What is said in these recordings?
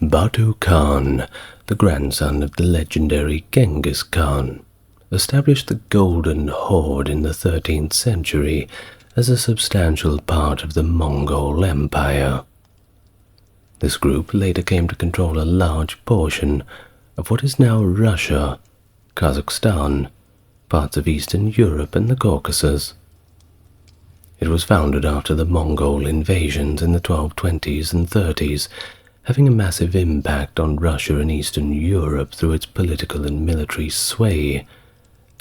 Batu Khan, the grandson of the legendary Genghis Khan, established the Golden Horde in the 13th century as a substantial part of the Mongol Empire. This group later came to control a large portion of what is now Russia, Kazakhstan, parts of Eastern Europe and the Caucasus. It was founded after the Mongol invasions in the 1220s and 30s, having a massive impact on Russia and Eastern Europe through its political and military sway,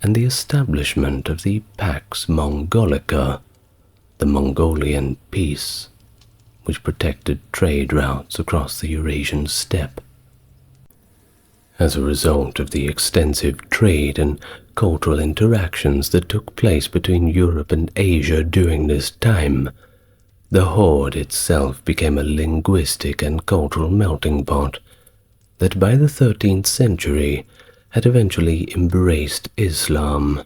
and the establishment of the Pax Mongolica, the Mongolian peace, which protected trade routes across the Eurasian steppe. As a result of the extensive trade and cultural interactions that took place between Europe and Asia during this time, the Horde itself became a linguistic and cultural melting pot that by the 13th century had eventually embraced Islam.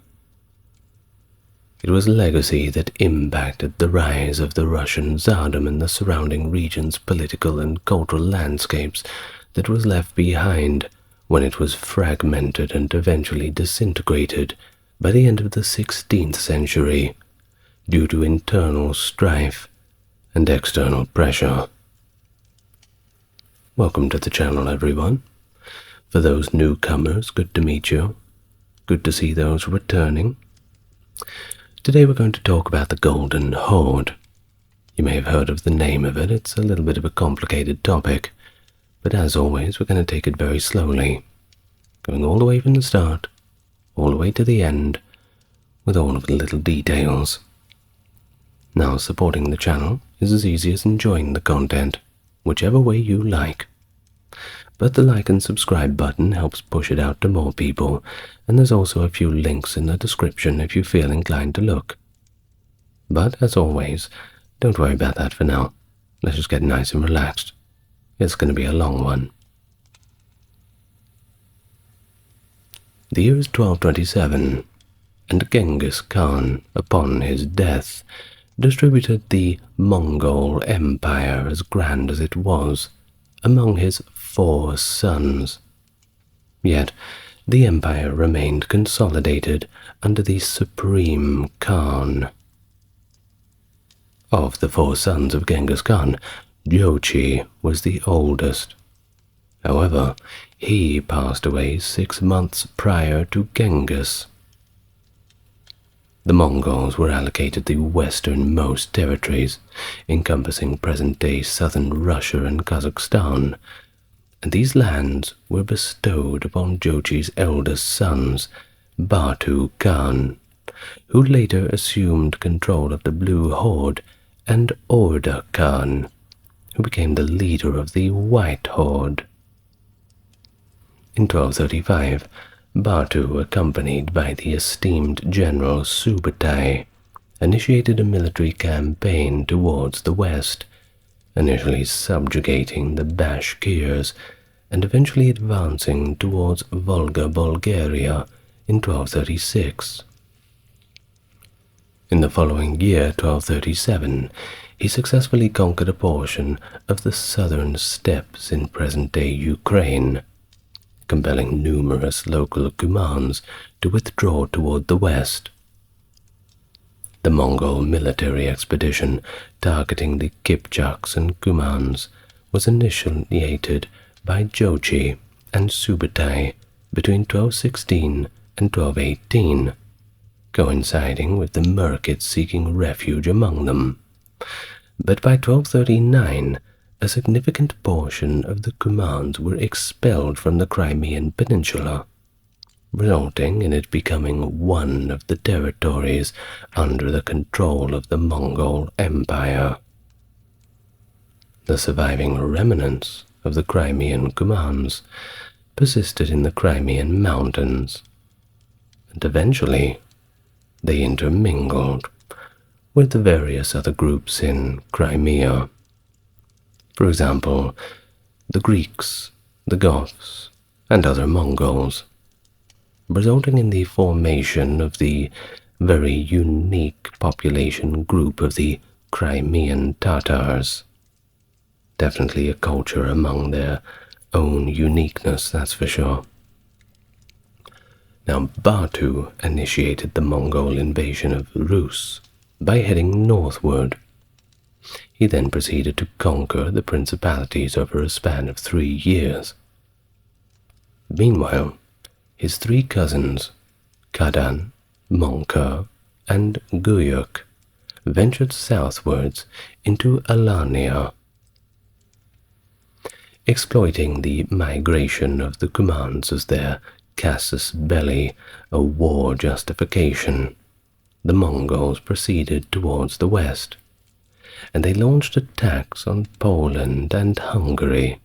It was a legacy that impacted the rise of the Russian Tsardom and the surrounding region's political and cultural landscapes that was left behind when it was fragmented and eventually disintegrated by the end of the 16th century due to internal strife and external pressure. Welcome to the channel, everyone. For those newcomers, good to meet you. Good to see those returning. Today we're going to talk about the Golden Horde. You may have heard of the name of it. It's a little bit of a complicated topic, but as always we're going to take it very slowly, going all the way from the start, all the way to the end, with all of the little details. Now, supporting the channel is as easy as enjoying the content, whichever way you like. But the like and subscribe button helps push it out to more people, and there's also a few links in the description if you feel inclined to look. But as always, don't worry about that for now. Let's just get nice and relaxed. It's going to be a long one. The year is 1227, and Genghis Khan, upon his death, distributed the Mongol Empire, as grand as it was, among his 4 sons. Yet the empire remained consolidated under the Supreme Khan. Of the 4 sons of Genghis Khan, Jochi was the oldest. However, he passed away 6 months prior to Genghis. The Mongols were allocated the westernmost territories, encompassing present-day southern Russia and Kazakhstan, and these lands were bestowed upon Jochi's eldest sons, Batu Khan, who later assumed control of the Blue Horde, and Orda Khan, who became the leader of the White Horde. In 1235, Batu, accompanied by the esteemed general Subutai, initiated a military campaign towards the west, initially subjugating the Bashkirs and eventually advancing towards Volga, Bulgaria in 1236. In the following year, 1237, he successfully conquered a portion of the southern steppes in present-day Ukraine, compelling numerous local Cumans to withdraw toward the west. The Mongol military expedition targeting the Kipchaks and Cumans was initiated by Jochi and Subutai between 1216 and 1218, coinciding with the Merkits seeking refuge among them. But by 1239, a significant portion of the Cumans were expelled from the Crimean Peninsula, resulting in it becoming one of the territories under the control of the Mongol Empire. The surviving remnants of the Crimean Cumans persisted in the Crimean mountains, and eventually they intermingled with the various other groups in Crimea. For example, the Greeks, the Goths, and other Mongols, resulting in the formation of the very unique population group of the Crimean Tatars. Definitely a culture among their own uniqueness, that's for sure. Now, Batu initiated the Mongol invasion of Rus by heading northward. He then proceeded to conquer the principalities over a span of 3 years. Meanwhile, his 3 cousins, Kadan, Monka, and Guyuk, ventured southwards into Alania. Exploiting the migration of the commands as their casus belli, a war justification, the Mongols proceeded towards the west, and they launched attacks on Poland and Hungary.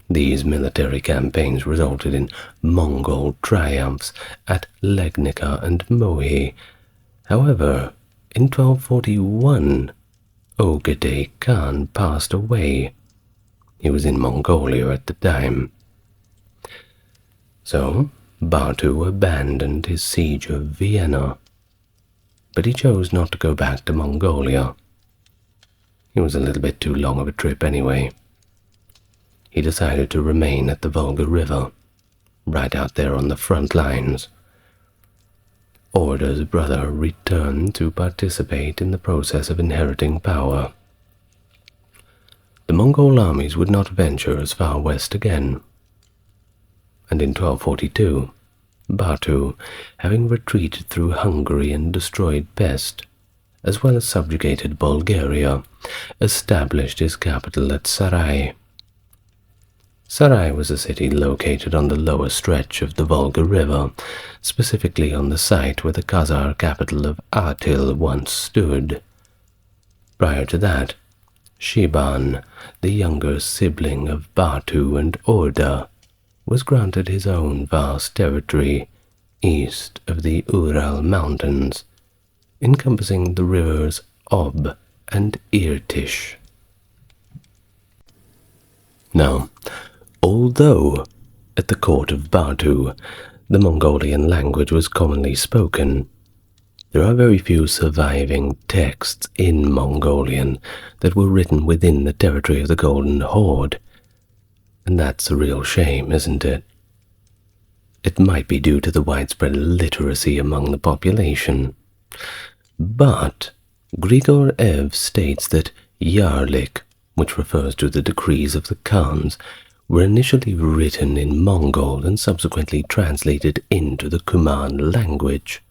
These military campaigns resulted in Mongol triumphs at Legnica and Mohi. However, in 1241, Ogedei Khan passed away. He was in Mongolia at the time. So, Batu abandoned his siege of Vienna, but he chose not to go back to Mongolia. It was a little bit too long of a trip anyway. He decided to remain at the Volga River, right out there on the front lines. Orda's brother returned to participate in the process of inheriting power. The Mongol armies would not venture as far west again, and in 1242, Batu, having retreated through Hungary and destroyed Pest, as well as subjugated Bulgaria, established his capital at Sarai. Sarai was a city located on the lower stretch of the Volga River, specifically on the site where the Khazar capital of Atil once stood. Prior to that, Shiban, the younger sibling of Batu and Orda, was granted his own vast territory east of the Ural Mountains, encompassing the rivers Ob and Irtish. Now, although at the court of Batu the Mongolian language was commonly spoken, there are very few surviving texts in Mongolian that were written within the territory of the Golden Horde, and that's a real shame, isn't it? It might be due to the widespread illiteracy among the population, but Grigor Ev states that Yarlik, which refers to the decrees of the Khans, were initially written in Mongol and subsequently translated into the Kuman language.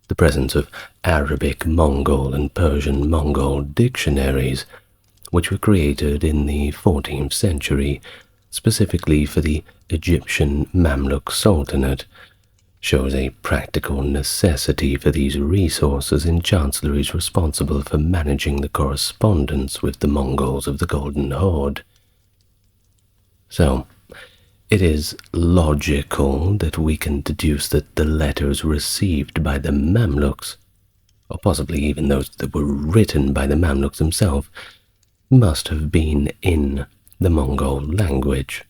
The presence of Arabic Mongol and Persian Mongol dictionaries, which were created in the 14th century specifically for the Egyptian Mamluk Sultanate, shows a practical necessity for these resources in chancelleries responsible for managing the correspondence with the Mongols of the Golden Horde. So, it is logical that we can deduce that the letters received by the Mamluks, or possibly even those that were written by the Mamluks themselves, must have been in the Mongol language.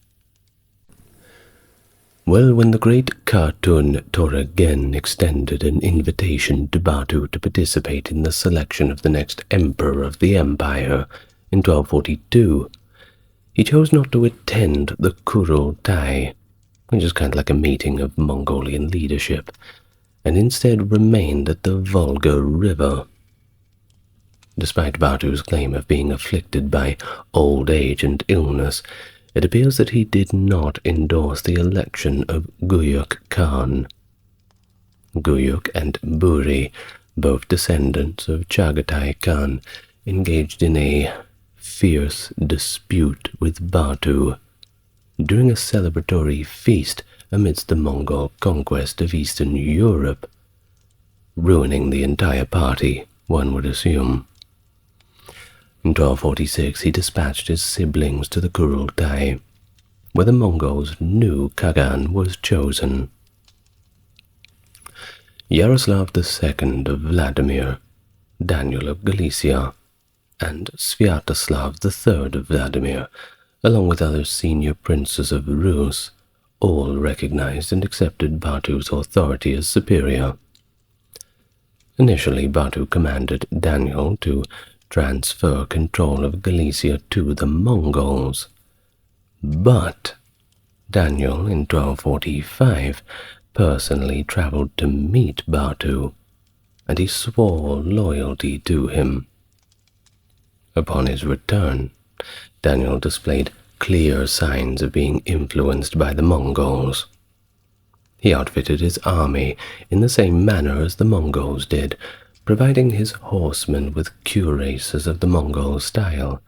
Well, when the great Khatun Toregen extended an invitation to Batu to participate in the selection of the next emperor of the empire in 1242, he chose not to attend the Kurultai, which is kind of like a meeting of Mongolian leadership, and instead remained at the Volga River. Despite Batu's claim of being afflicted by old age and illness, it appears that he did not endorse the election of Guyuk Khan. Guyuk and Buri, both descendants of Chagatai Khan, engaged in a fierce dispute with Batu during a celebratory feast amidst the Mongol conquest of Eastern Europe, ruining the entire party, one would assume. In 1246 he dispatched his siblings to the Kurultai, where the Mongols' new Khagan was chosen. Yaroslav II of Vladimir, Daniel of Galicia, and Sviatoslav III of Vladimir, along with other senior princes of Rus, all recognized and accepted Batu's authority as superior. Initially, Batu commanded Daniel to transfer control of Galicia to the Mongols, But Daniel in 1245 personally traveled to meet Batu, and he swore loyalty to him. Upon his return, Daniel displayed clear signs of being influenced by the Mongols. He outfitted his army in the same manner as the Mongols did, providing his horsemen with cuirasses of the Mongol style,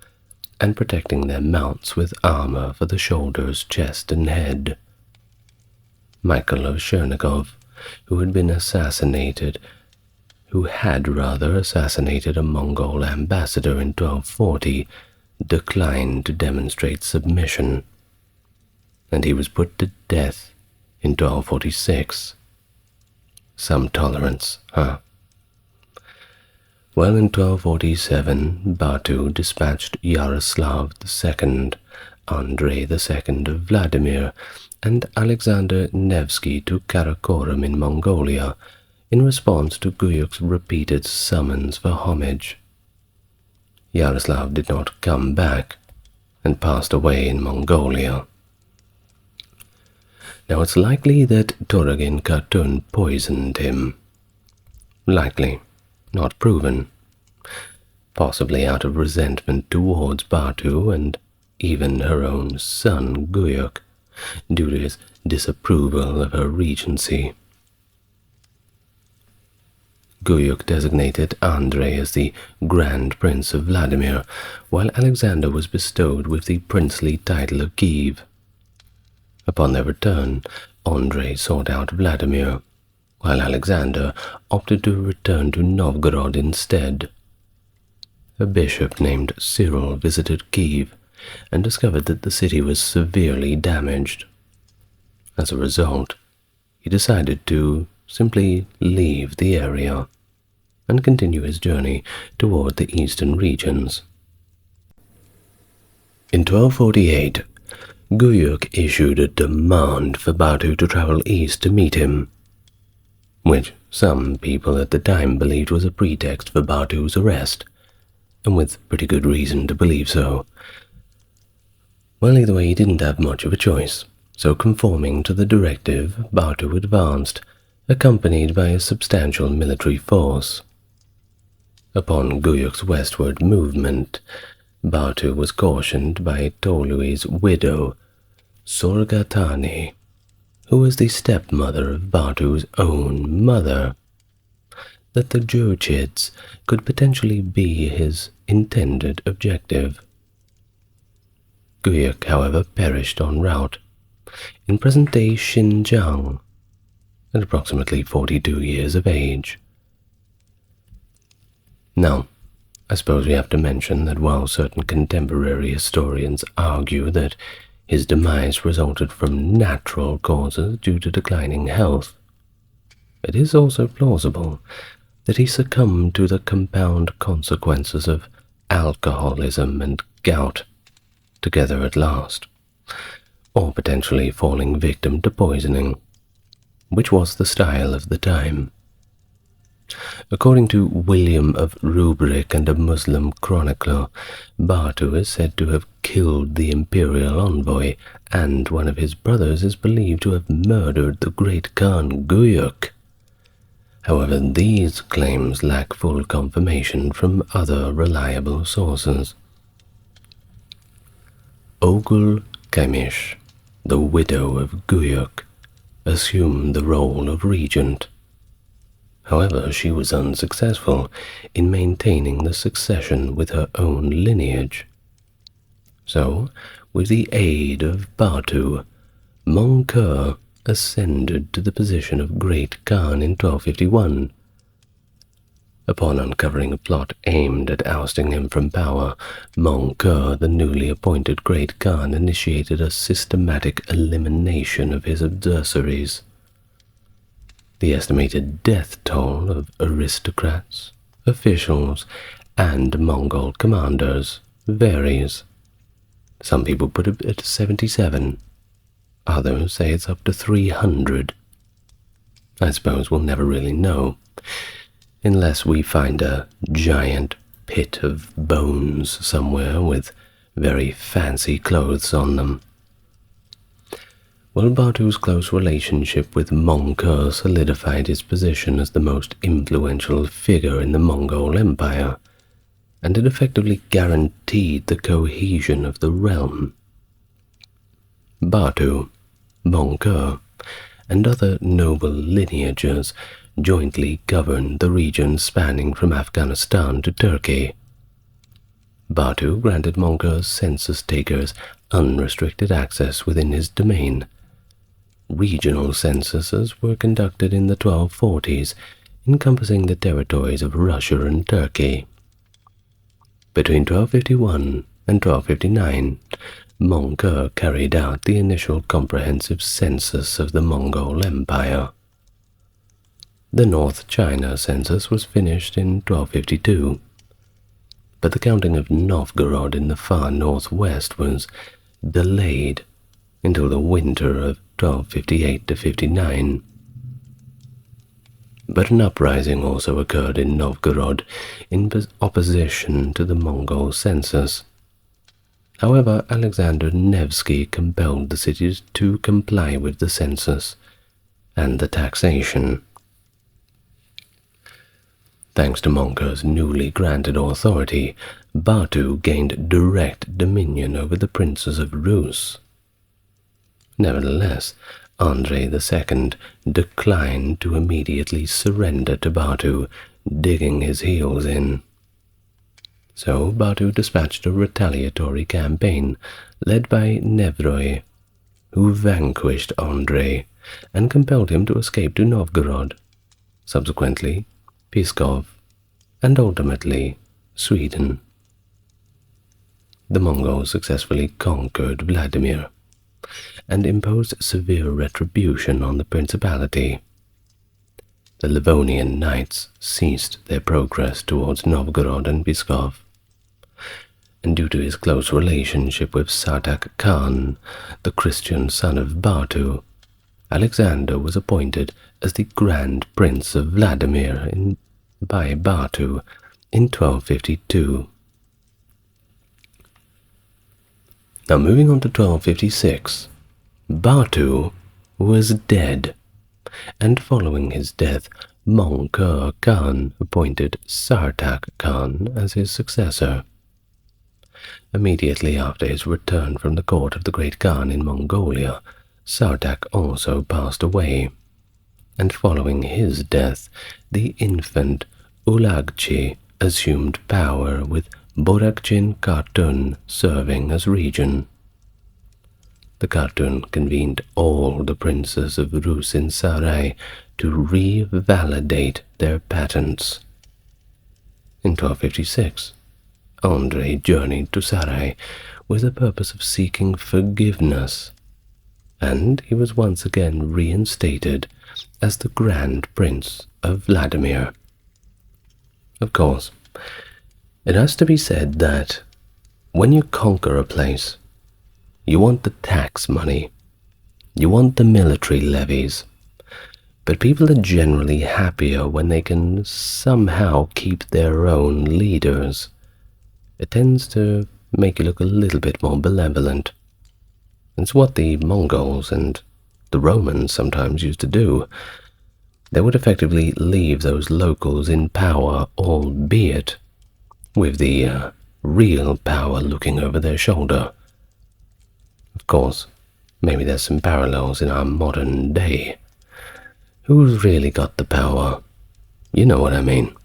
and protecting their mounts with armor for the shoulders, chest, and head. Michael of Chernigov, who had assassinated a Mongol ambassador in 1240, declined to demonstrate submission, and he was put to death in 1246. Some tolerance, huh? Well, in 1247, Batu dispatched Yaroslav II, Andrei II of Vladimir, and Alexander Nevsky to Karakorum in Mongolia, in response to Guyuk's repeated summons for homage. Yaroslav did not come back, and passed away in Mongolia. Now it's likely that Turagin Khatun poisoned him. Likely, not proven. Possibly out of resentment towards Batu and even her own son Guyuk, due to his disapproval of her regency. Guyuk designated Andrei as the Grand Prince of Vladimir, while Alexander was bestowed with the princely title of Kiev. Upon their return, Andrei sought out Vladimir, while Alexander opted to return to Novgorod instead. A bishop named Cyril visited Kiev and discovered that the city was severely damaged. As a result, he decided to simply leave the area and continue his journey toward the eastern regions. In 1248, Guyuk issued a demand for Batu to travel east to meet him, which some people at the time believed was a pretext for Batu's arrest, and with pretty good reason to believe so. Well, either way, he didn't have much of a choice, so conforming to the directive, Batu advanced, accompanied by a substantial military force. Upon Guyuk's westward movement, Batu was cautioned by Tolui's widow, Sorgatani, who was the stepmother of Batu's own mother, that the Jurchids could potentially be his intended objective. Guyuk, however, perished en route, in present-day Xinjiang, at approximately 42 years of age. Now, I suppose we have to mention that while certain contemporary historians argue that his demise resulted from natural causes due to declining health, it is also plausible that he succumbed to the compound consequences of alcoholism and gout together at last, or potentially falling victim to poisoning, which was the style of the time. According to William of Rubric and a Muslim chronicler, Batu is said to have killed the imperial envoy, and one of his brothers is believed to have murdered the great Khan Guyuk. However, these claims lack full confirmation from other reliable sources. Ogul Kamish, the widow of Guyuk, assumed the role of regent. However, she was unsuccessful in maintaining the succession with her own lineage. So, with the aid of Batu, Mongkur ascended to the position of Great Khan in 1251. Upon uncovering a plot aimed at ousting him from power, Mongkur, the newly appointed Great Khan, initiated a systematic elimination of his adversaries. The estimated death toll of aristocrats, officials, and Mongol commanders varies. Some people put it at 77. Others say it's up to 300. I suppose we'll never really know, unless we find a giant pit of bones somewhere with very fancy clothes on them, while Batu's close relationship with Mongol solidified his position as the most influential figure in the Mongol Empire, and it effectively guaranteed the cohesion of the realm. Batu, Mongol, and other noble lineages jointly governed the region spanning from Afghanistan to Turkey. Batu granted Mongol census takers unrestricted access within his domain. Regional censuses were conducted in the 1240s, encompassing the territories of Russia and Turkey. Between 1251 and 1259, Mongol carried out the initial comprehensive census of the Mongol Empire. The North China census was finished in 1252, but the counting of Novgorod in the far northwest was delayed until the winter of 1258–59. But an uprising also occurred in Novgorod in opposition to the Mongol census. However, Alexander Nevsky compelled the cities to comply with the census and the taxation. Thanks to Mongol's newly granted authority, Batu gained direct dominion over the princes of Rus. Nevertheless, Andrei II declined to immediately surrender to Batu, digging his heels in. So Batu dispatched a retaliatory campaign led by Nevroi, who vanquished Andrei and compelled him to escape to Novgorod, subsequently Pskov, and ultimately Sweden. The Mongols successfully conquered Vladimir and imposed severe retribution on the principality. The Livonian knights ceased their progress towards Novgorod and Pskov, and due to his close relationship with Satak Khan, the Christian son of Batu, Alexander was appointed as the Grand Prince of Vladimir by Batu in 1252. Now moving on to 1256, Batu was dead, and following his death, Mongol Khan appointed Sartak Khan as his successor. Immediately after his return from the court of the Great Khan in Mongolia, Sartak also passed away, and following his death, the infant Ulagchi assumed power with Borakchin Khatun serving as regent. The Khatun convened all the princes of Rus in Sarai to revalidate their patents. In 1256, Andrei journeyed to Sarai with the purpose of seeking forgiveness, and he was once again reinstated as the Grand Prince of Vladimir. Of course, it has to be said that when you conquer a place, you want the tax money, you want the military levies, but people are generally happier when they can somehow keep their own leaders. It tends to make you look a little bit more benevolent. It's what the Mongols and the Romans sometimes used to do. They would effectively leave those locals in power, albeit with the real power looking over their shoulder. Of course, maybe there's some parallels in our modern day. Who's really got the power? You know what I mean.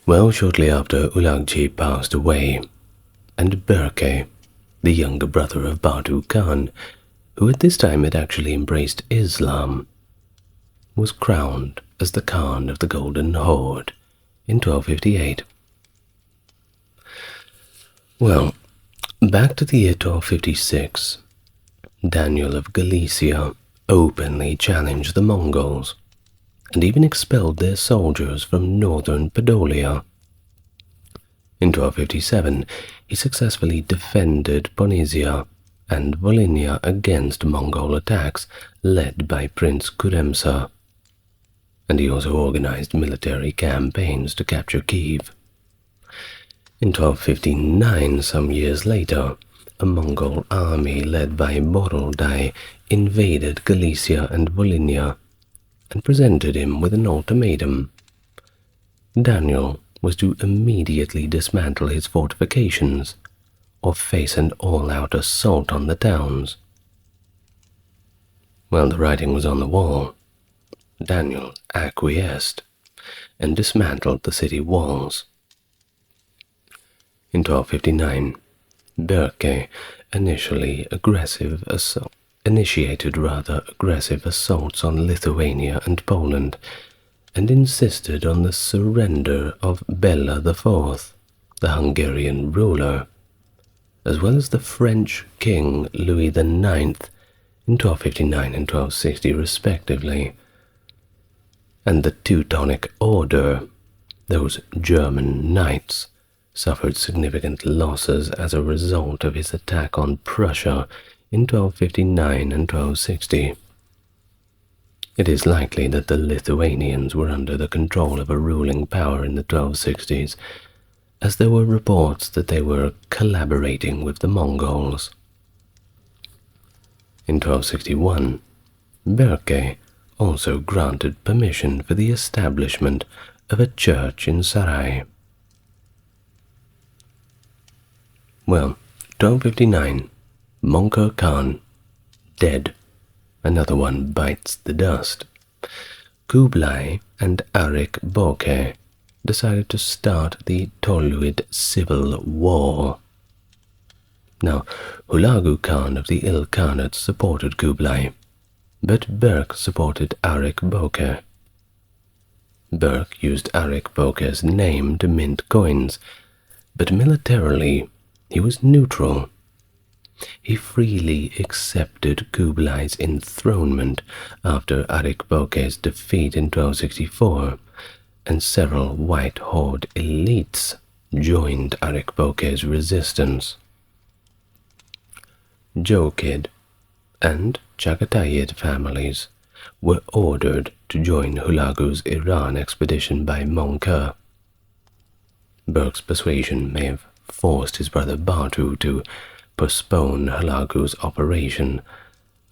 Well, shortly after Ulagchi passed away, and Berke, the younger brother of Batu Khan, who at this time had actually embraced Islam, was crowned as the Khan of the Golden Horde in 1258. Well, back to the year 1256, Daniel of Galicia openly challenged the Mongols, and even expelled their soldiers from northern Podolia. In 1257, he successfully defended Ponesia and Volhynia against Mongol attacks led by Prince Kuremsa, and he also organized military campaigns to capture Kiev. In 1259, some years later, a Mongol army led by Borodai invaded Galicia and Volhynia and presented him with an ultimatum. Daniel was to immediately dismantle his fortifications or face an all-out assault on the towns. Well, the writing was on the wall. Daniel acquiesced and dismantled the city walls. In 1259, Berke initiated aggressive assaults on Lithuania and Poland, and insisted on the surrender of Bela IV, the Hungarian ruler, as well as the French king Louis IX in 1259 and 1260 respectively, and the Teutonic Order, those German knights, suffered significant losses as a result of his attack on Prussia in 1259 and 1260. It is likely that the Lithuanians were under the control of a ruling power in the 1260s, as there were reports that they were collaborating with the Mongols. In 1261, Berke also granted permission for the establishment of a church in Sarai. Well, 1259, Mongol Khan, dead. Another one bites the dust. Kublai and Arik Boke decided to start the Toluid Civil War. Now, Hulagu Khan of the Ilkhanate supported Kublai, but Berke supported Arik Boke. Berke used Arik Boke's name to mint coins, but militarily he was neutral. He freely accepted Kublai's enthronement after Arik Boke's defeat in 1264, and several White Horde elites joined Arik Boke's resistance. Jokid and Chagatai families were ordered to join Hulagu's Iran expedition by Mengu. Berke's persuasion may have forced his brother Batu to postpone Hulagu's operation,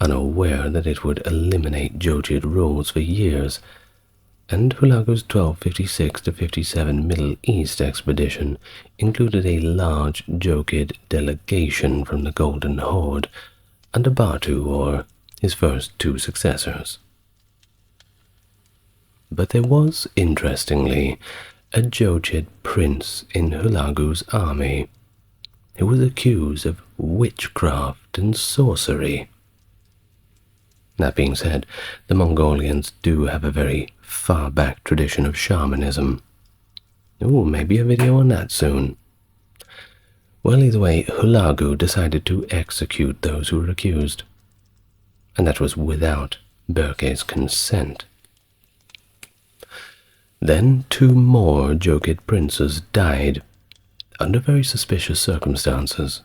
unaware that it would eliminate Jokid rules for years, and Hulagu's 1256–57 Middle East expedition included a large Jokid delegation from the Golden Horde under Batu or his first two successors. But there was, interestingly, a Jokid prince in Hulagu's army who was accused of witchcraft and sorcery. That being said, the Mongolians do have a very far-back tradition of shamanism. Ooh, maybe a video on that soon. Well, either way, Hulagu decided to execute those who were accused, and that was without Berke's consent. Then 2 more Jokid princes died under very suspicious circumstances.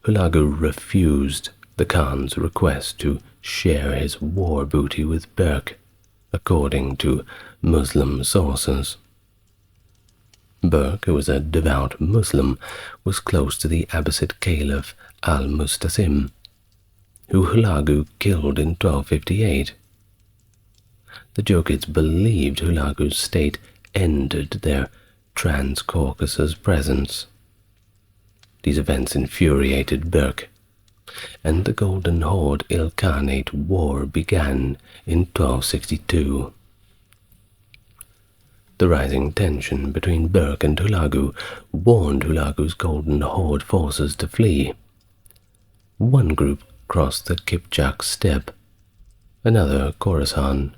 Hulagu refused the Khan's request to share his war booty with Berke, according to Muslim sources. Berke, who was a devout Muslim, was close to the Abbasid Caliph al-Mustasim, who Hulagu killed in 1258. The Jokids believed Hulagu's state ended their Trans-Caucasus presence. These events infuriated Berke, and the Golden Horde Ilkhanate War began in 1262. The rising tension between Berke and Hulagu warned Hulagu's Golden Horde forces to flee. One group crossed the Kipchak steppe, another Khorasan,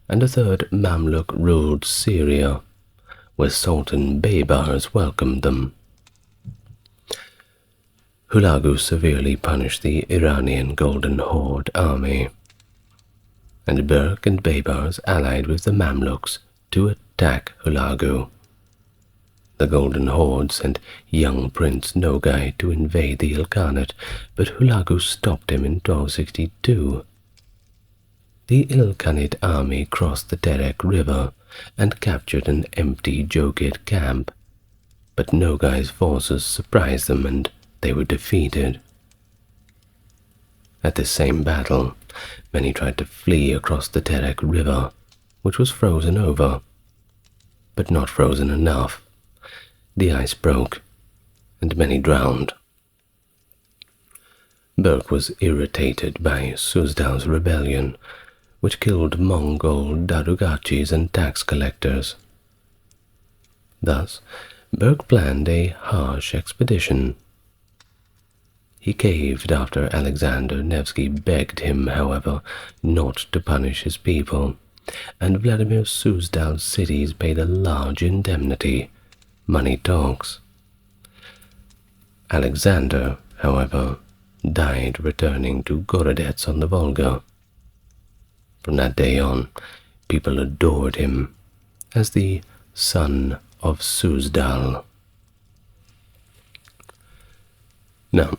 and a third Mamluk-ruled Syria, where Sultan Baybars welcomed them. Hulagu severely punished the Iranian Golden Horde army, and Berke and Baybars allied with the Mamluks to attack Hulagu. The Golden Horde sent young Prince Nogai to invade the Ilkhanate, but Hulagu stopped him in 1262. The Ilkhanate army crossed the Terek River and captured an empty Jokid camp, but Nogai's forces surprised them and they were defeated. At this same battle, many tried to flee across the Terek River, which was frozen over, but not frozen enough. The ice broke, and many drowned. Berke was irritated by Suzdal's rebellion, which killed Mongol darugachis and tax collectors. Thus, Berke planned a harsh expedition. He caved after Alexander Nevsky begged him, however, not to punish his people, and Vladimir Suzdal's cities paid a large indemnity. Money talks. Alexander, however, died returning to Gorodets on the Volga. From that day on, people adored him as the son of Suzdal. Now,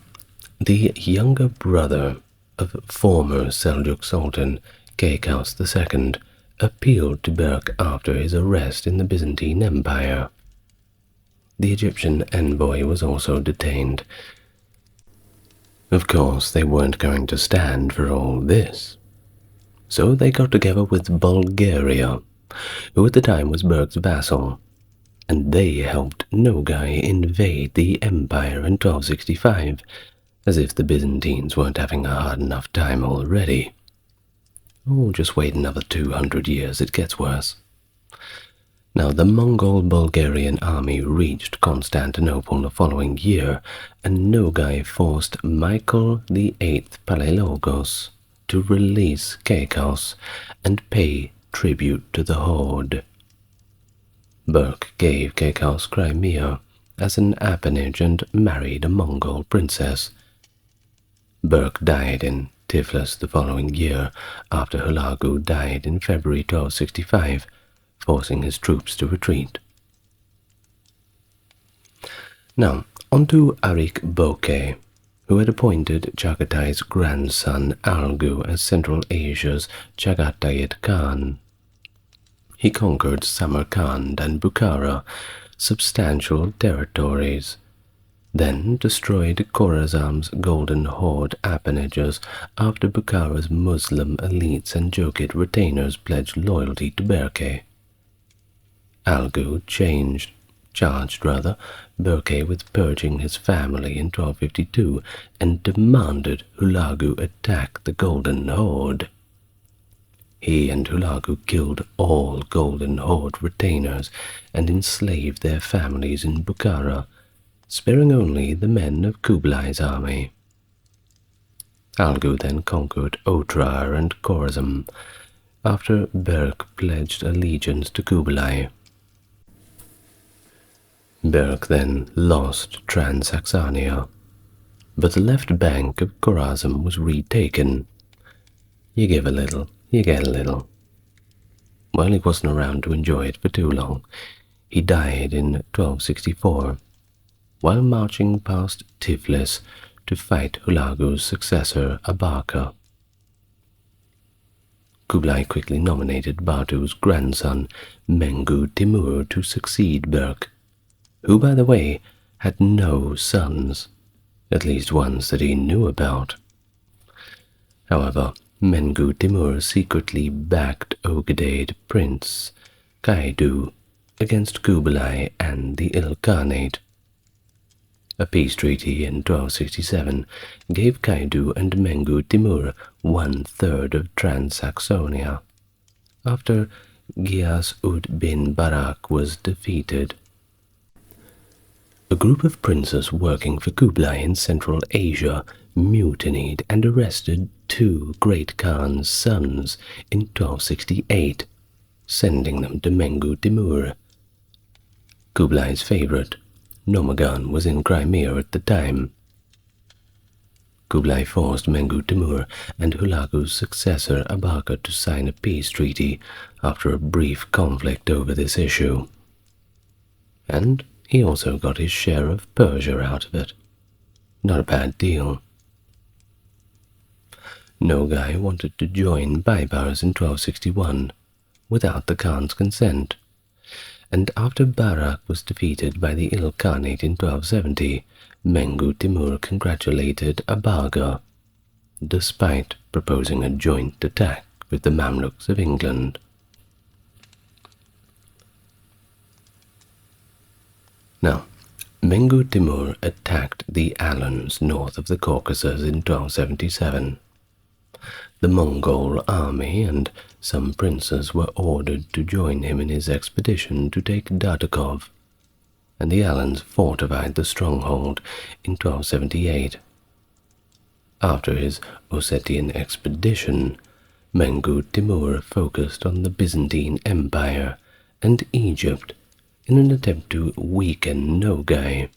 the younger brother of former Seljuk Sultan Kaykaus II appealed to Berke after his arrest in the Byzantine Empire. The Egyptian envoy was also detained. Of course, they weren't going to stand for all this. So they got together with Bulgaria, who at the time was Berke's vassal, and they helped Nogai invade the empire in 1265, as if the Byzantines weren't having a hard enough time already. Oh, just wait another 200 years, it gets worse. Now, the Mongol-Bulgarian army reached Constantinople the following year, and Nogai forced Michael VIII Palaiologos to release Kaykaus and pay tribute to the Horde. Berke gave Kaykaus Crimea as an appanage and married a Mongol princess. Berke died in Tiflis the following year, after Hulagu died in February 1265, forcing his troops to retreat. Now, on to Arik Boke, who had appointed Chaghatay's grandson Algu as Central Asia's Chagatai Khan. He conquered Samarkand and Bukhara, substantial territories, then destroyed Khorazm's Golden Horde appanages after Bukhara's Muslim elites and Jokid retainers pledged loyalty to Berke. Algu charged Berke with purging his family in 1252 and demanded Hulagu attack the Golden Horde. He and Hulagu killed all Golden Horde retainers and enslaved their families in Bukhara, sparing only the men of Kublai's army. Algu then conquered Otrar and Khorazm, after Berke pledged allegiance to Kublai. Berke then lost Transaxania, but the left bank of Khorazm was retaken. You give a little, you get a little. Well, he wasn't around to enjoy it for too long. He died in 1264, while marching past Tiflis to fight Hulagu's successor Abarca. Kublai quickly nominated Batu's grandson Mengu-Timur to succeed Berke, who, by the way, had no sons, at least ones that he knew about. However, Mengu-Timur secretly backed Ogedade Prince Kaidu against Kublai and the Ilkhanate. A peace treaty in 1267 gave Kaidu and Mengu-Timur 1/3 of Transaxonia, after Ghiyas-ud-Bin Barak was defeated. A group of princes working for Kublai in Central Asia mutinied and arrested 2 Great Khan's sons in 1268, sending them to Mengu-Timur. Kublai's favorite, Nomagan, was in Crimea at the time. Kublai forced Mengu-Timur and Hulagu's successor Abarca to sign a peace treaty after a brief conflict over this issue. And he also got his share of Persia out of it. Not a bad deal. Nogai wanted to join Baibars in 1261, without the Khan's consent, and after Barak was defeated by the Ilkhanate in 1270, Mengu-Timur congratulated Abaga, despite proposing a joint attack with the Mamluks of England. Now, Mengu-Timur attacked the Alans north of the Caucasus in 1277. The Mongol army and some princes were ordered to join him in his expedition to take Datakov, and the Alans fortified the stronghold in 1278. After his Ossetian expedition, Mengu-Timur focused on the Byzantine Empire and Egypt in an attempt to weaken Nogai.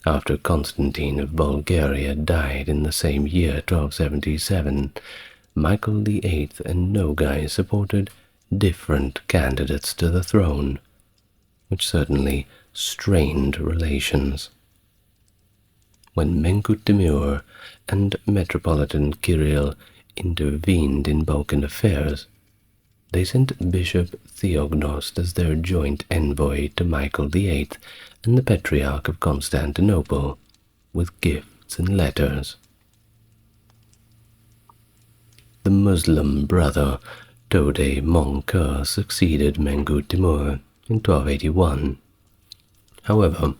After Constantine of Bulgaria died in the same year, 1277, Michael VIII and Nogai supported different candidates to the throne, which certainly strained relations. When Mengu-Timur and Metropolitan Kirill intervened in Balkan affairs, they sent Bishop Theognost as their joint envoy to Michael VIII and the Patriarch of Constantinople, with gifts and letters. The Muslim brother Tode Monkur succeeded Mengu-Timur in 1281. However,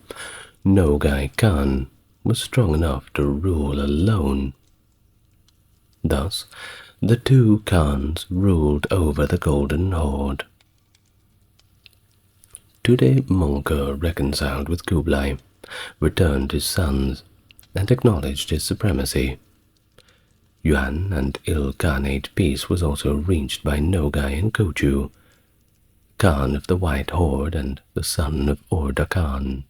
Nogai Khan was strong enough to rule alone. Thus, the two Khans ruled over the Golden Horde. Tode Monkur reconciled with Kublai, returned his sons, and acknowledged his supremacy. Yuan and Ilkhanate peace was also reached by Nogai and Kochu, Khan of the White Horde and the son of Orda Khan.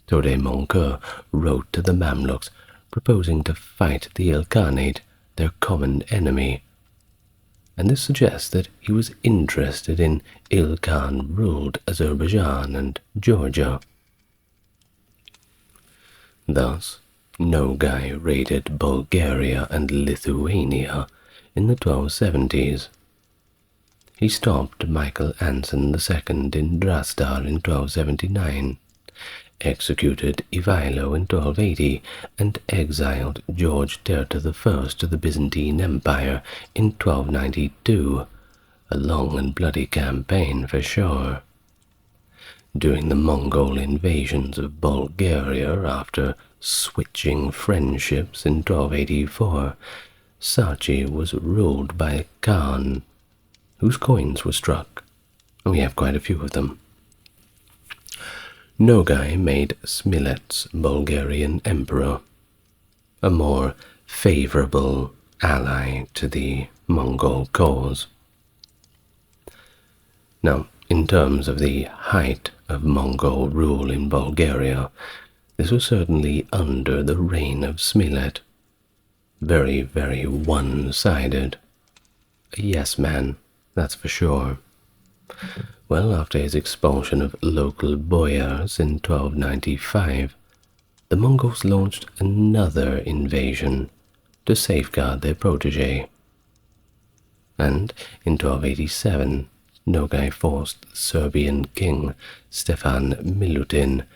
Tode Monkur wrote to the Mamluks proposing to fight the Ilkhanate, their common enemy, and this suggests that he was interested in Ilkhan-ruled Azerbaijan and Georgia. Thus, Nogai raided Bulgaria and Lithuania in the 1270s. He stopped Michael Anson II in Drastar in 1279, executed Ivailo in 1280, and exiled George Terter I to the Byzantine Empire in 1292, a long and bloody campaign for sure. During the Mongol invasions of Bulgaria after switching friendships in 1284, Sachi was ruled by a Khan, whose coins were struck, and we have quite a few of them. Nogai made Smilets Bulgarian emperor, a more favorable ally to the Mongol cause. Now, in terms of the height of Mongol rule in Bulgaria, this was certainly under the reign of Smilet. Very, very one-sided. A yes man, that's for sure. Well, after his expulsion of local boyars in 1295, the Mongols launched another invasion to safeguard their protege. And in 1287, Nogai forced the Serbian king Stefan Milutin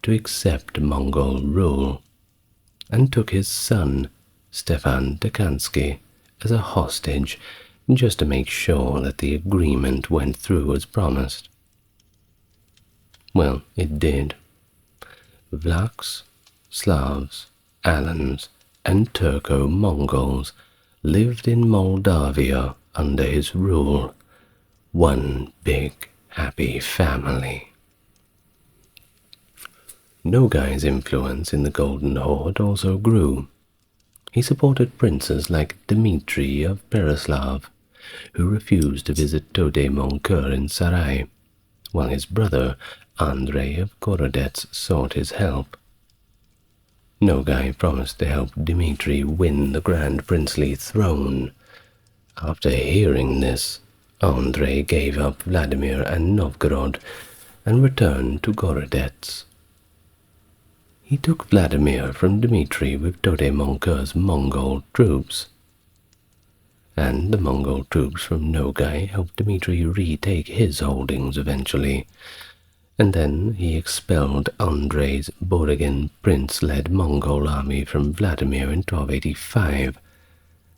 to accept Mongol rule, and took his son Stefan Dekanski as a hostage just to make sure that the agreement went through as promised. Well, it did. Vlachs, Slavs, Alans, and Turco-Mongols lived in Moldavia under his rule, one big, happy family. Nogai's influence in the Golden Horde also grew. He supported princes like Dmitri of Pereslav, who refused to visit Tode Monkur in Sarai, while his brother Andrei of Gorodets sought his help. Nogai promised to help Dmitri win the Grand Princely throne. After hearing this, Andrei gave up Vladimir and Novgorod and returned to Gorodets. He took Vladimir from Dmitri with Tode Monkur's Mongol troops. and the Mongol troops from Nogai helped Dmitry retake his holdings eventually, and then he expelled Andrei's Borogin prince-led Mongol army from Vladimir in 1285,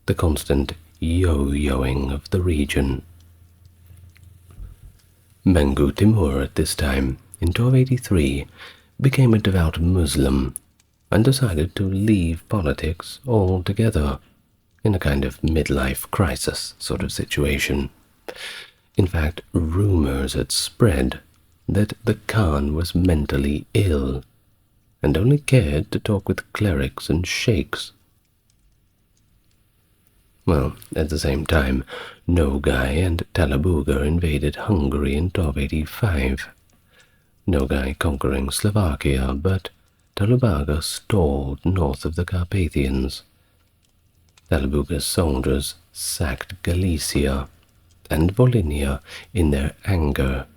the constant yo-yoing of the region. Mengu-Timur at this time, in 1283, became a devout Muslim and decided to leave politics altogether, in a kind of midlife crisis sort of situation. In fact, rumors had spread that the Khan was mentally ill and only cared to talk with clerics and sheikhs. Well, at the same time, Nogai and Talabuga invaded Hungary in 1285, Nogai conquering Slovakia, but Talabuga stalled north of the Carpathians. Talabuga's soldiers sacked Galicia and Volhynia in their anger,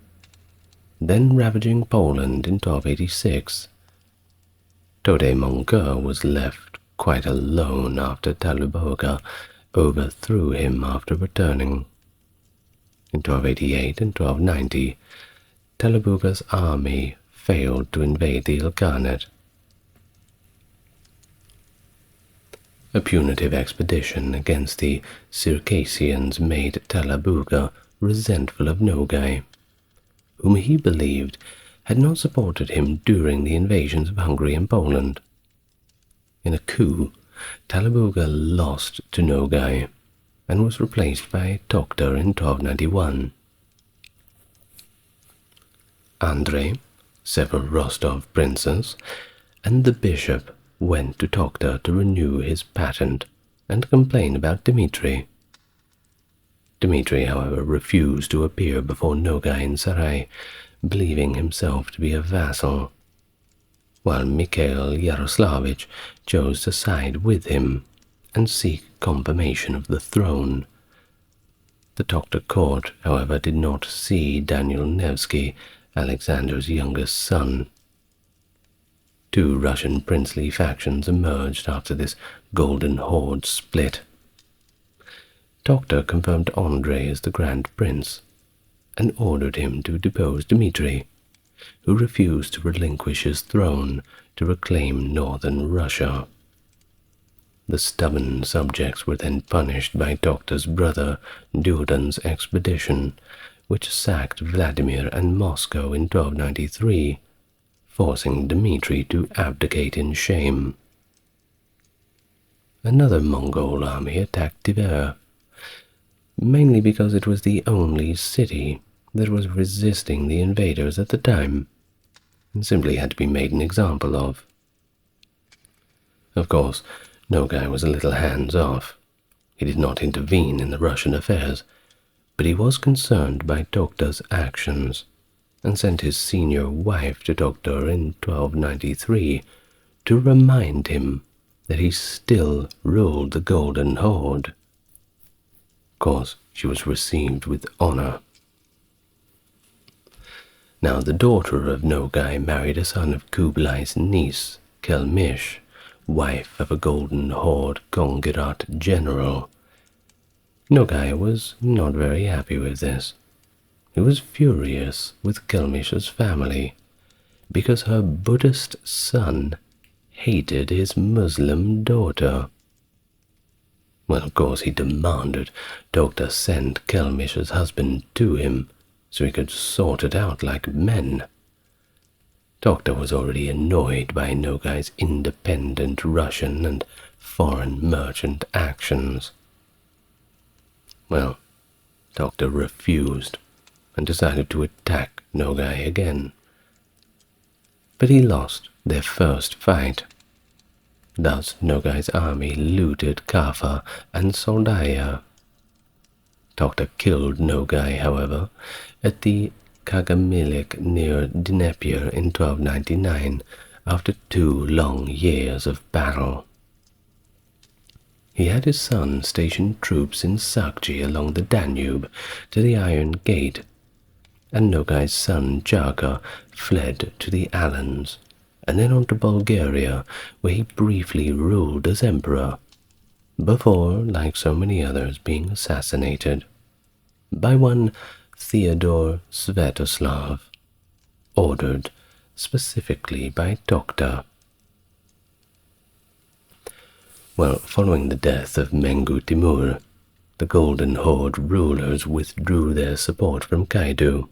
then ravaging Poland in 1286. Tode Monger was left quite alone after Talabuga overthrew him after returning. In 1288 and 1290, Talabuga's army failed to invade the Ilkhanate. A punitive expedition against the Circassians made Talabuga resentful of Nogai, whom he believed had not supported him during the invasions of Hungary and Poland. In a coup, Talabuga lost to Nogai and was replaced by Toqta in 1291. Andrei, several Rostov princes, and the bishop went to Toqta to renew his patent and complain about Dmitry. Dmitry, however, refused to appear before Nogai in Sarai, believing himself to be a vassal, while Mikhail Yaroslavich chose to side with him and seek confirmation of the throne. The Toqta court, however, did not see Daniel Nevsky, Alexander's youngest son. Two Russian princely factions emerged after this Golden Horde split. Toqta confirmed Andrei as the Grand Prince and ordered him to depose Dmitry, who refused to relinquish his throne to reclaim northern Russia. The stubborn subjects were then punished by Toqta's brother Dudan's expedition, which sacked Vladimir and Moscow in 1293, forcing Dmitry to abdicate in shame. Another Mongol army attacked Tver, mainly because it was the only city that was resisting the invaders at the time, and simply had to be made an example of. Of course, Nogai was a little hands-off. He did not intervene in the Russian affairs, but he was concerned by Toqta's actions, and sent his senior wife to Toqta in 1293 to remind him that he still ruled the Golden Horde. Of course, she was received with honor. Now the daughter of Nogai married a son of Kublai's niece, Kelmish, wife of a Golden Horde Kongirat general. Nogai was not very happy with this. He was furious with Kelmish's family because her Buddhist son hated his Muslim daughter. Well, of course, he demanded Toqta send Kelmish's husband to him so he could sort it out like men. Toqta was already annoyed by Nogai's independent Russian and foreign merchant actions. Well, Toqta refused and decided to attack Nogai again. But he lost their first fight. Thus Nogai's army looted Kaffa and Soldaya. Toqta killed Nogai, however, at the Kagamilik near Dnepr in 1299 after 2 long years of battle. He had his son station troops in Sakji along the Danube to the Iron Gate, and Nogai's son Jarka fled to the Alans, and then on to Bulgaria, where he briefly ruled as emperor. before, like so many others, being assassinated by one Theodore Svetoslav, ordered specifically by Toqta. Well, following the death of Mengu-Timur, the Golden Horde rulers withdrew their support from Kaidu,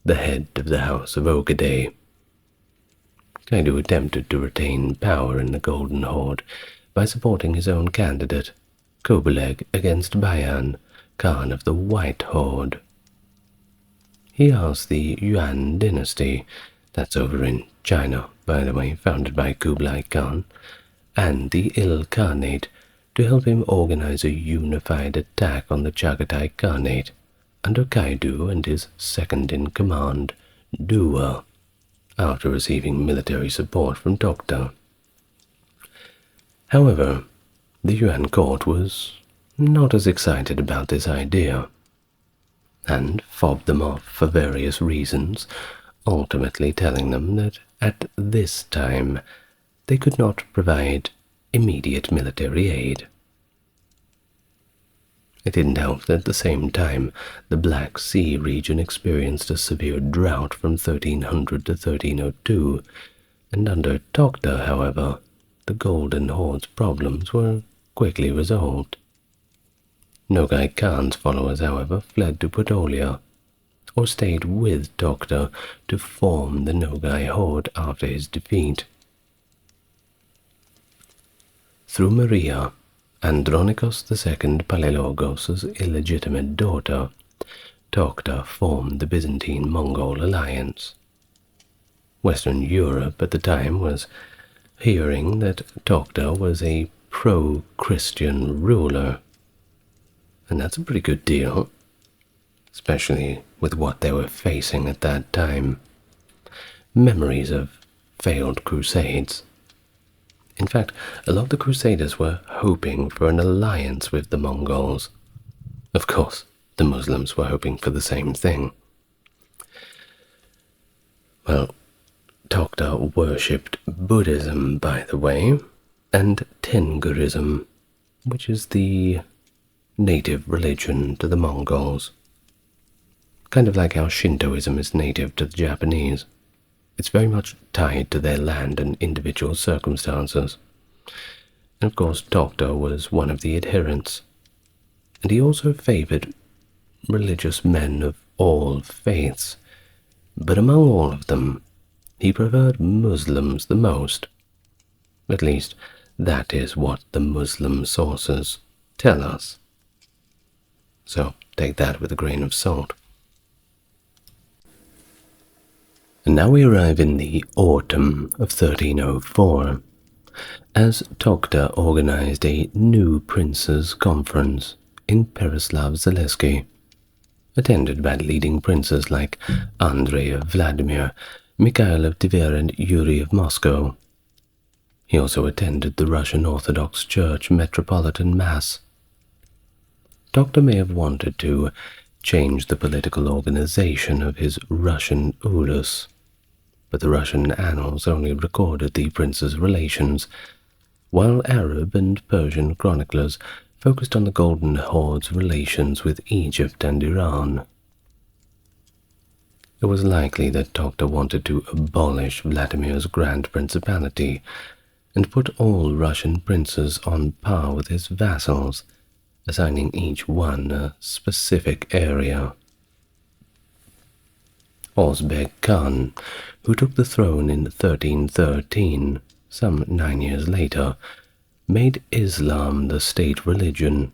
the head of the House of Ogedei. Kaidu attempted to retain power in the Golden Horde by supporting his own candidate, Kubeleg, against Bayan, Khan of the White Horde. He asked the Yuan dynasty, that's over in China, by the way, founded by Kublai Khan, and the Il Khanate, to help him organize a unified attack on the Chagatai Khanate under Kaidu and his second-in-command, Duwa, after receiving military support from Toqta. However, the Yuan court was not as excited about this idea, and fobbed them off for various reasons, ultimately telling them that at this time they could not provide immediate military aid. It didn't help that at the same time the Black Sea region experienced a severe drought from 1300 to 1302, and under Toqta, however, the Golden Horde's problems were quickly resolved. Nogai Khan's followers, however, fled to Podolia, or stayed with Toqta to form the Nogai Horde after his defeat. Through Maria, Andronikos II Palaiologos' illegitimate daughter, Toqta formed the Byzantine-Mongol alliance. Western Europe at the time was hearing that Toqta was a pro-Christian ruler, and that's a pretty good deal, especially with what they were facing at that time. Memories of failed crusades. In fact, a lot of the Crusaders were hoping for an alliance with the Mongols. Of course, the Muslims were hoping for the same thing. Well, Toqta worshipped Buddhism, by the way, and Tengurism, which is the native religion to the Mongols. Kind of like how Shintoism is native to the Japanese. It's very much tied to their land and individual circumstances. And of course, Toqta was one of the adherents, and he also favored religious men of all faiths, but among all of them, he preferred Muslims the most. At least, that is what the Muslim sources tell us. So, take that with a grain of salt. And now we arrive in the autumn of 1304, as Toqta organized a new princes' conference in Pereslav-Zaleski, attended by leading princes like Andrei of Vladimir, Mikhail of Tver, and Yuri of Moscow. He also attended the Russian Orthodox Church Metropolitan Mass. Toqta may have wanted to change the political organization of his Russian Ulus, but the Russian annals only recorded the prince's relations, while Arab and Persian chroniclers focused on the Golden Horde's relations with Egypt and Iran. It was likely that Toqta wanted to abolish Vladimir's Grand Principality and put all Russian princes on par with his vassals, assigning each one a specific area. Uzbeg Khan, who took the throne in 1313, some 9 years later, made Islam the state religion.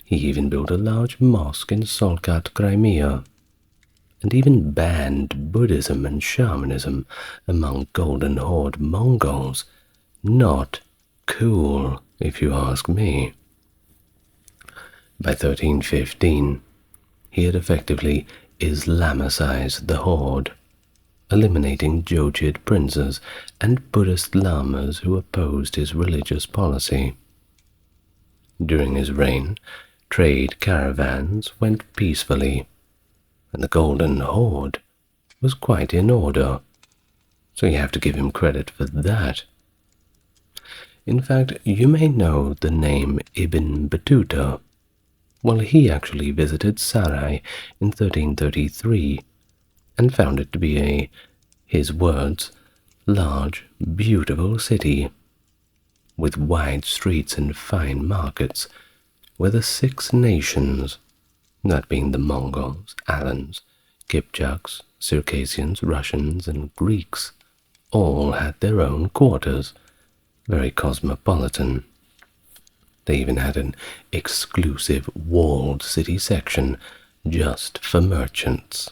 He even built a large mosque in Solkat, Crimea, and even banned Buddhism and shamanism among Golden Horde Mongols. Not cool, if you ask me. By 1315, he had effectively Islamicized the Horde, eliminating Jochid princes and Buddhist lamas who opposed his religious policy. During his reign, trade caravans went peacefully, and the Golden Horde was quite in order, so you have to give him credit for that. In fact, you may know the name Ibn Battuta. Well, he actually visited Sarai in 1333 and found it to be his words, large, beautiful city, with wide streets and fine markets, where the 6 nations, that being the Mongols, Alans, Kipchaks, Circassians, Russians, and Greeks, all had their own quarters, very cosmopolitan. They even had an exclusive walled city section just for merchants.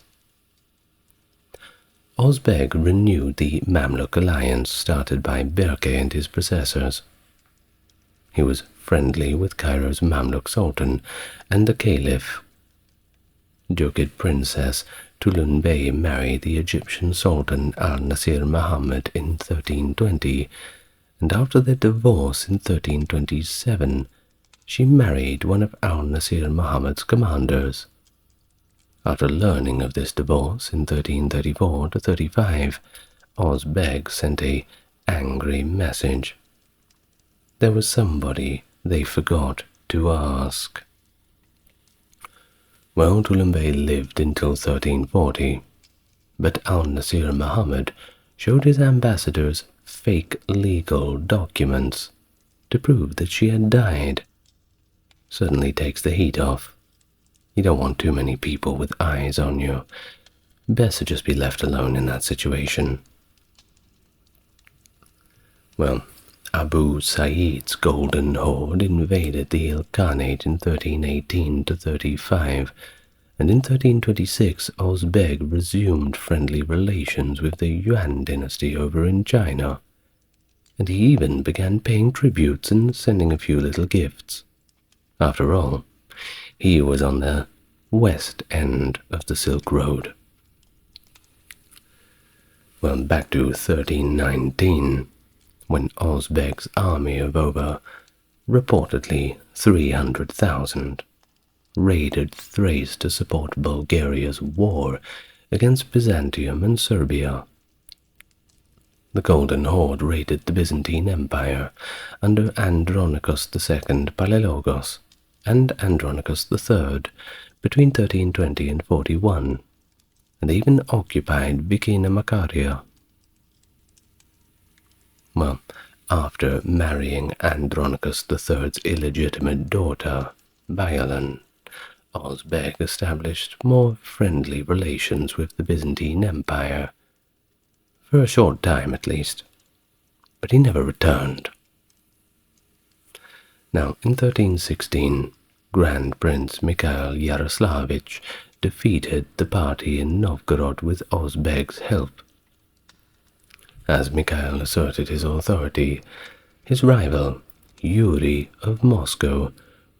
Uzbeg renewed the Mamluk alliance started by Berke and his predecessors. He was friendly with Cairo's Mamluk Sultan and the Caliph. Jokid Princess Tulun Bey married the Egyptian Sultan al-Nasir Muhammad in 1320, and after their divorce in 1327, she married one of al-Nasir Muhammad's commanders. After learning of this divorce in 1334 to 35, Uzbeg sent an angry message. There was somebody they forgot to ask. Well, Tulanbay lived until 1340, but al-Nasir Muhammad showed his ambassadors fake legal documents to prove that she had died. Certainly takes the heat off. You don't want too many people with eyes on you. Best to just be left alone in that situation. Well, Abu Sa'id's Golden Horde invaded the Ilkhanate in 1318 to 35, and in 1326 Uzbeg resumed friendly relations with the Yuan dynasty over in China, and he even began paying tributes and sending a few little gifts. After all, he was on the west end of the Silk Road. Well, back to 1319, when Uzbeg's army of over, reportedly 300,000, raided Thrace to support Bulgaria's war against Byzantium and Serbia. The Golden Horde raided the Byzantine Empire under Andronicus II Palaiologos and Andronicus III between 1320 and 41, and even occupied Vicina Macaria. Well, after marrying Andronicus III's illegitimate daughter, Baialan, Uzbeg established more friendly relations with the Byzantine Empire, for a short time at least, but he never returned. Now, in 1316, Grand Prince Mikhail Yaroslavich defeated the party in Novgorod with Uzbeg's help. As Mikhail asserted his authority, his rival, Yuri of Moscow,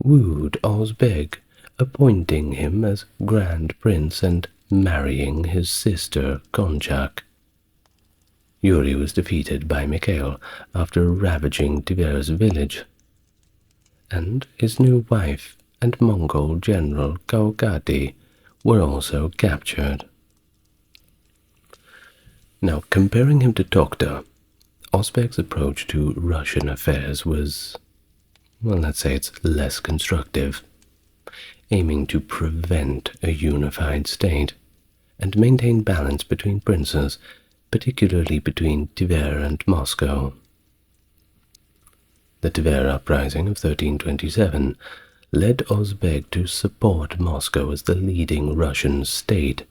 wooed Uzbeg, appointing him as Grand Prince and marrying his sister Konchak. Yuri was defeated by Mikhail after ravaging Tiver's village, and his new wife and Mongol general Kaukati were also captured. Now, comparing him to Toqta, Uzbeg's approach to Russian affairs was, well, let's say it's less constructive, aiming to prevent a unified state and maintain balance between princes, particularly between Tver and Moscow. The Tver uprising of 1327 led Uzbeg to support Moscow as the leading Russian state.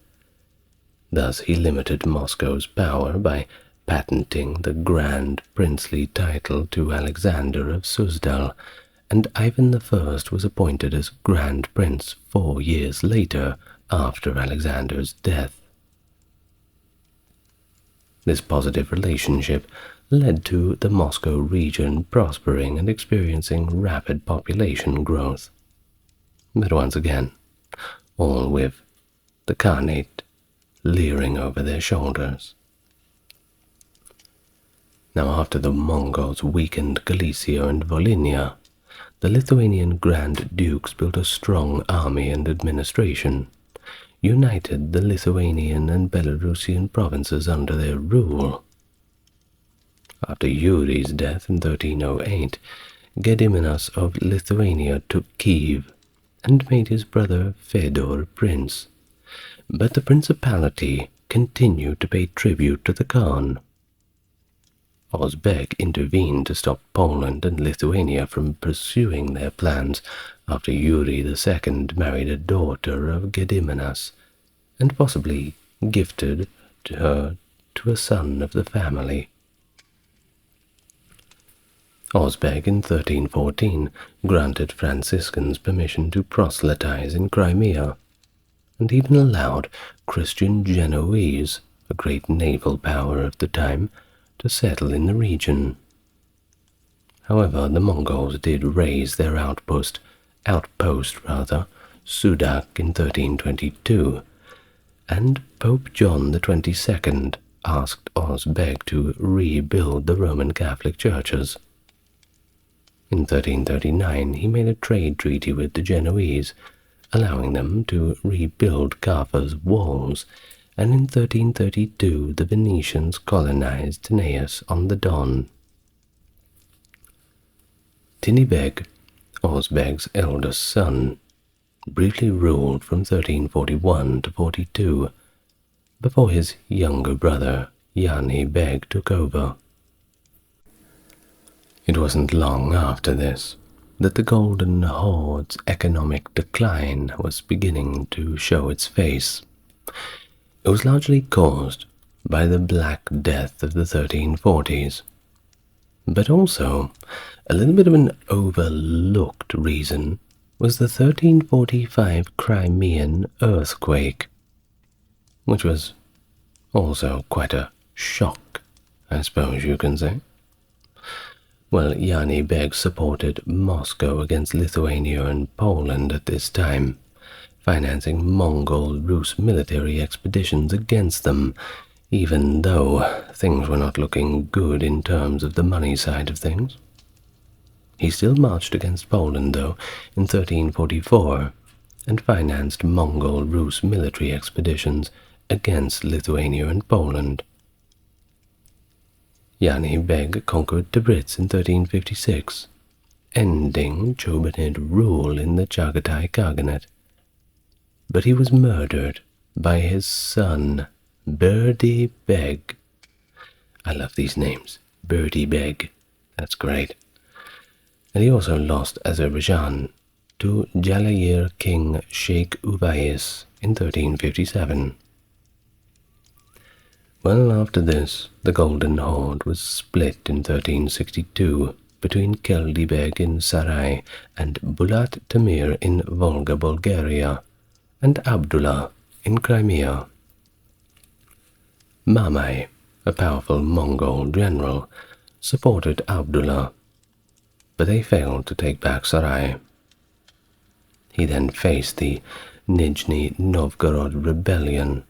Thus he limited Moscow's power by patenting the grand princely title to Alexander of Suzdal, and Ivan I was appointed as Grand Prince 4 years later after Alexander's death. This positive relationship led to the Moscow region prospering and experiencing rapid population growth. But once again, all with the Khanate leering over their shoulders. Now, after the Mongols weakened Galicia and Volhynia, the Lithuanian Grand Dukes built a strong army and administration, united the Lithuanian and Belarusian provinces under their rule. After Yuri's death in 1308, Gediminas of Lithuania took Kiev and made his brother Fedor prince, but the principality continued to pay tribute to the Khan. Uzbeg intervened to stop Poland and Lithuania from pursuing their plans after Yuri II married a daughter of Gediminas and possibly gifted her to a son of the family. Uzbeg in 1314 granted Franciscans permission to proselytize in Crimea, and even allowed Christian Genoese, a great naval power of the time, to settle in the region. However, the Mongols did raise their outpost, Sudak in 1322, and Pope John the 22nd asked Uzbeg to rebuild the Roman Catholic churches. In 1339, he made a trade treaty with the Genoese, allowing them to rebuild Kaffa's walls, and in 1332 the Venetians colonized Tanais on the Don. Tinibeg, Uzbeg's eldest son, briefly ruled from 1341 to 42, before his younger brother Yani Beg took over. It wasn't long after this that the Golden Horde's economic decline was beginning to show its face. It was largely caused by the Black Death of the 1340s, but also a little bit of an overlooked reason was the 1345 Crimean earthquake, which was also quite a shock, I suppose you can say. Well, Yani Beg supported Moscow against Lithuania and Poland at this time, financing Mongol Rus military expeditions against them, even though things were not looking good in terms of the money side of things. He still marched against Poland, though, in 1344, and financed Mongol Rus military expeditions against Lithuania and Poland. Yani Beg conquered Tabriz in 1356, ending Chobanid rule in the Chagatai Khaganate. But he was murdered by his son, Berdi Beg. I love these names. Berdi Beg. That's great. And he also lost Azerbaijan to Jalayir King Sheikh Uvais in 1357. Well, after this, the Golden Horde was split in 1362 between Keldi Beg in Sarai and Bulat Tamir in Volga, Bulgaria, and Abdullah in Crimea. Mamai, a powerful Mongol general, supported Abdullah, but they failed to take back Sarai. He then faced the Nizhny Novgorod rebellion,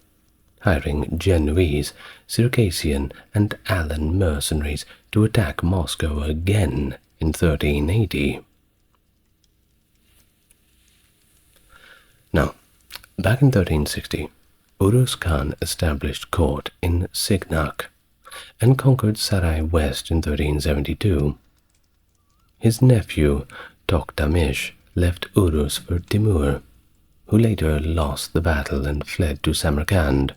hiring Genoese, Circassian, and Alan mercenaries to attack Moscow again in 1380. Now, back in 1360, Urus Khan established court in Signak and conquered Sarai West in 1372. His nephew, Toqta left Urus for Timur, who later lost the battle and fled to Samarkand.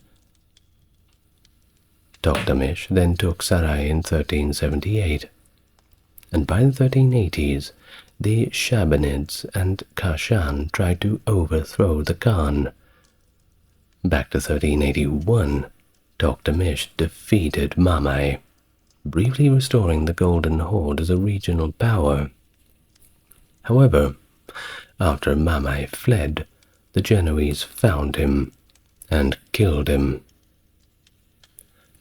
Toqta then took Sarai in 1378, and by the 1380s, the Shabanids and Kashan tried to overthrow the Khan. Back to 1381, Toqta defeated Mamai, briefly restoring the Golden Horde as a regional power. However, after Mamai fled, the Genoese found him and killed him.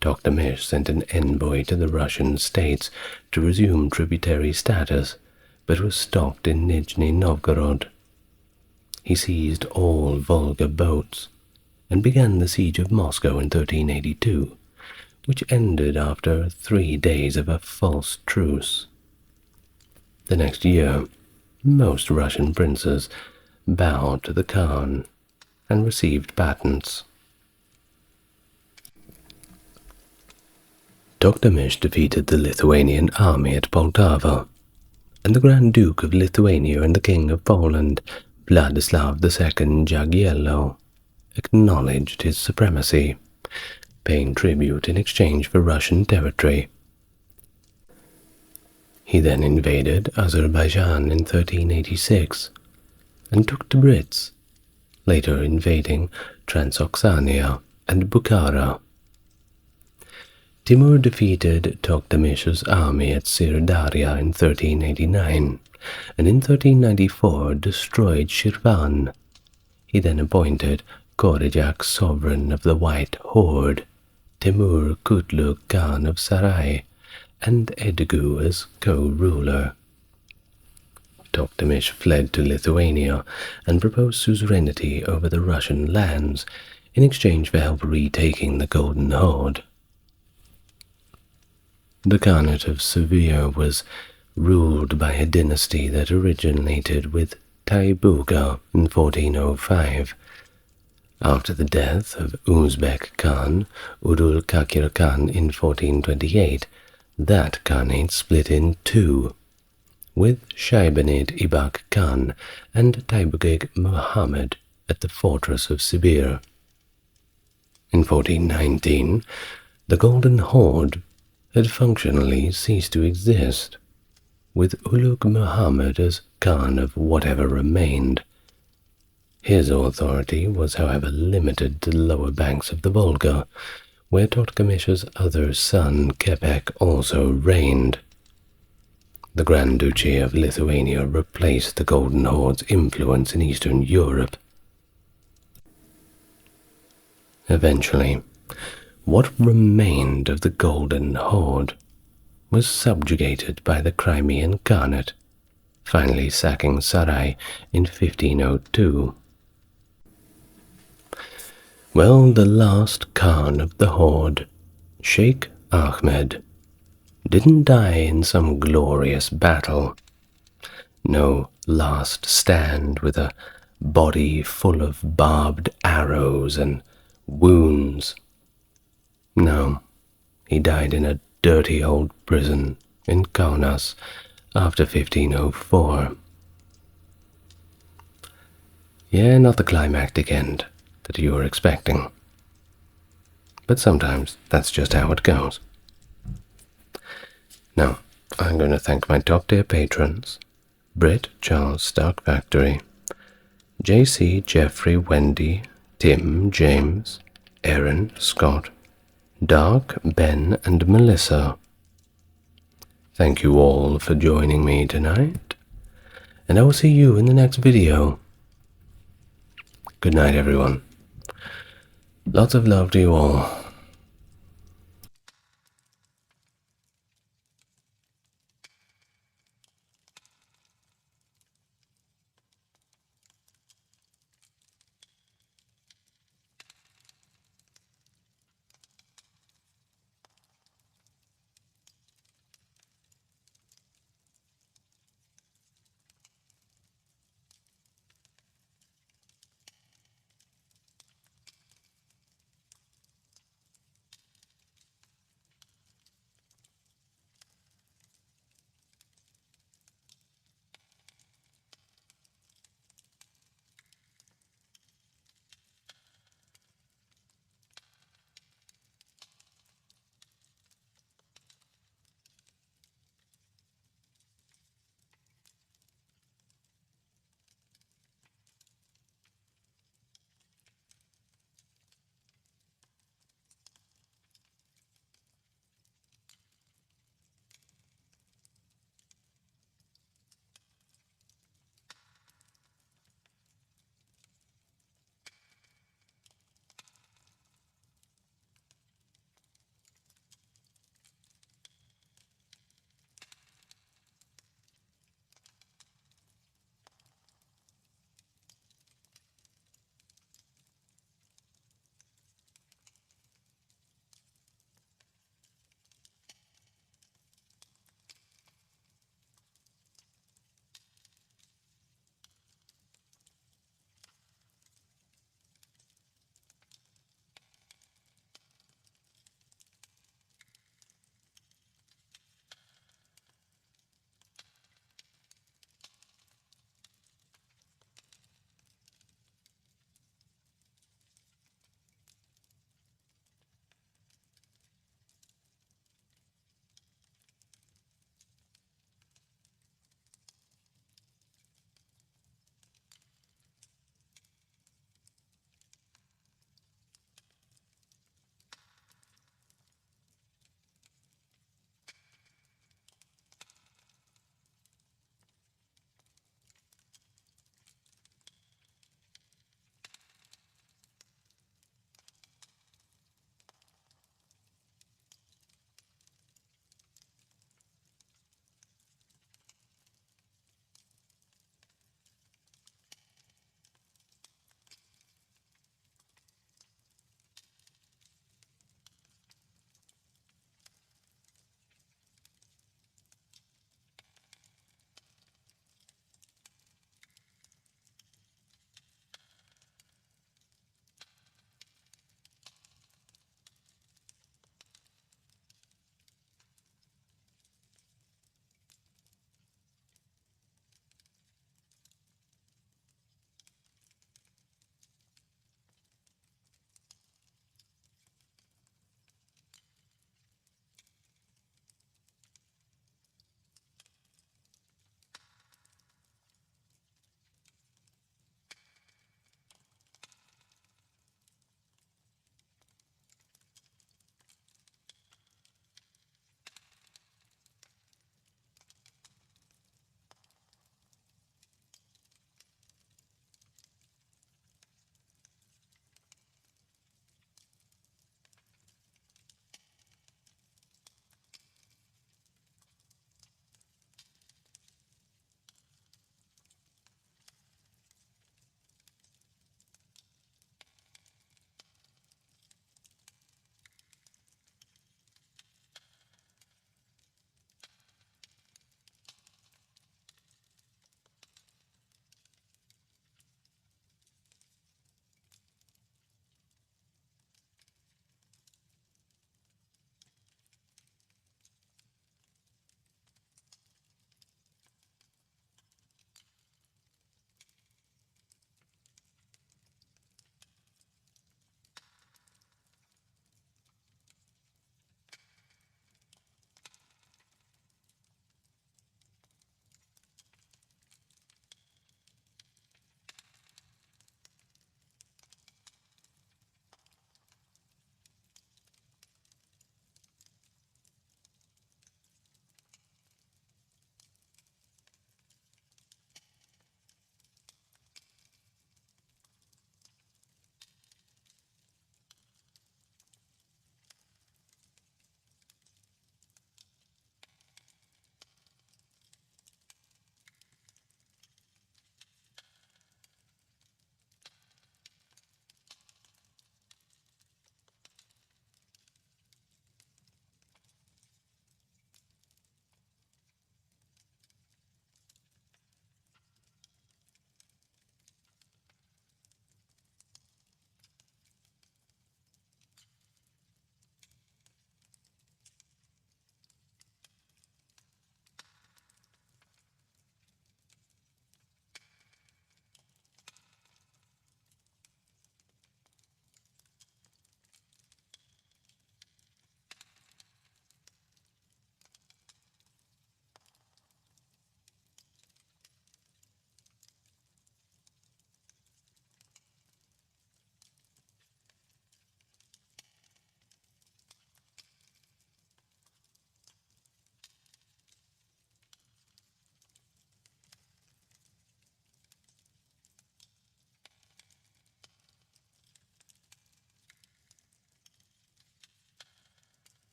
Toqta sent an envoy to the Russian states to resume tributary status, but was stopped in Nizhny Novgorod. He seized all Volga boats and began the siege of Moscow in 1382, which ended after 3 days of a false truce. The next year, most Russian princes bowed to the Khan and received patents. Toqta defeated the Lithuanian army at Poltava, and the Grand Duke of Lithuania and the King of Poland, Vladislav II Jagiello, acknowledged his supremacy, paying tribute in exchange for Russian territory. He then invaded Azerbaijan in 1386 and took the Brits, later invading Transoxania and Bukhara. Timur defeated Toqtamish's army at Sirdaria in 1389, and in 1394 destroyed Shirvan. He then appointed Korejak sovereign of the White Horde, Timur Kutluk Khan of Sarai, and Edgu as co-ruler. Toqtamish fled to Lithuania and proposed suzerainty over the Russian lands in exchange for help retaking the Golden Horde. The Khanate of Seville was ruled by a dynasty that originated with Taibuga in 1405. After the death of Uzbeg Khan, Udul Kakir Khan in 1428, that Khanate split in two, with Shaibanid Ibak Khan and Taibugig Muhammad at the fortress of Sibir. In 1419, the Golden Horde had functionally ceased to exist, with Ulugh Muhammad as Khan of whatever remained. His authority was, however, limited to the lower banks of the Volga, where Toqtamish's other son, Kepek, also reigned. The Grand Duchy of Lithuania replaced the Golden Horde's influence in Eastern Europe. Eventually, what remained of the Golden Horde was subjugated by the Crimean Khanate, finally sacking Sarai in 1502. Well, the last Khan of the Horde, Sheikh Ahmed, didn't die in some glorious battle. No last stand with a body full of barbed arrows and wounds. No, he died in a dirty old prison in Kaunas after 1504. Yeah, not the climactic end that you were expecting. But sometimes that's just how it goes. Now, I'm going to thank my top-tier patrons, Britt, Charles, Stark Factory, JC, Jeffrey, Wendy, Tim, James, Aaron, Scott, Dark, Ben, and Melissa. Thank you all for joining me tonight, and I will see you in the next video. Good night, everyone. Lots of love to you all.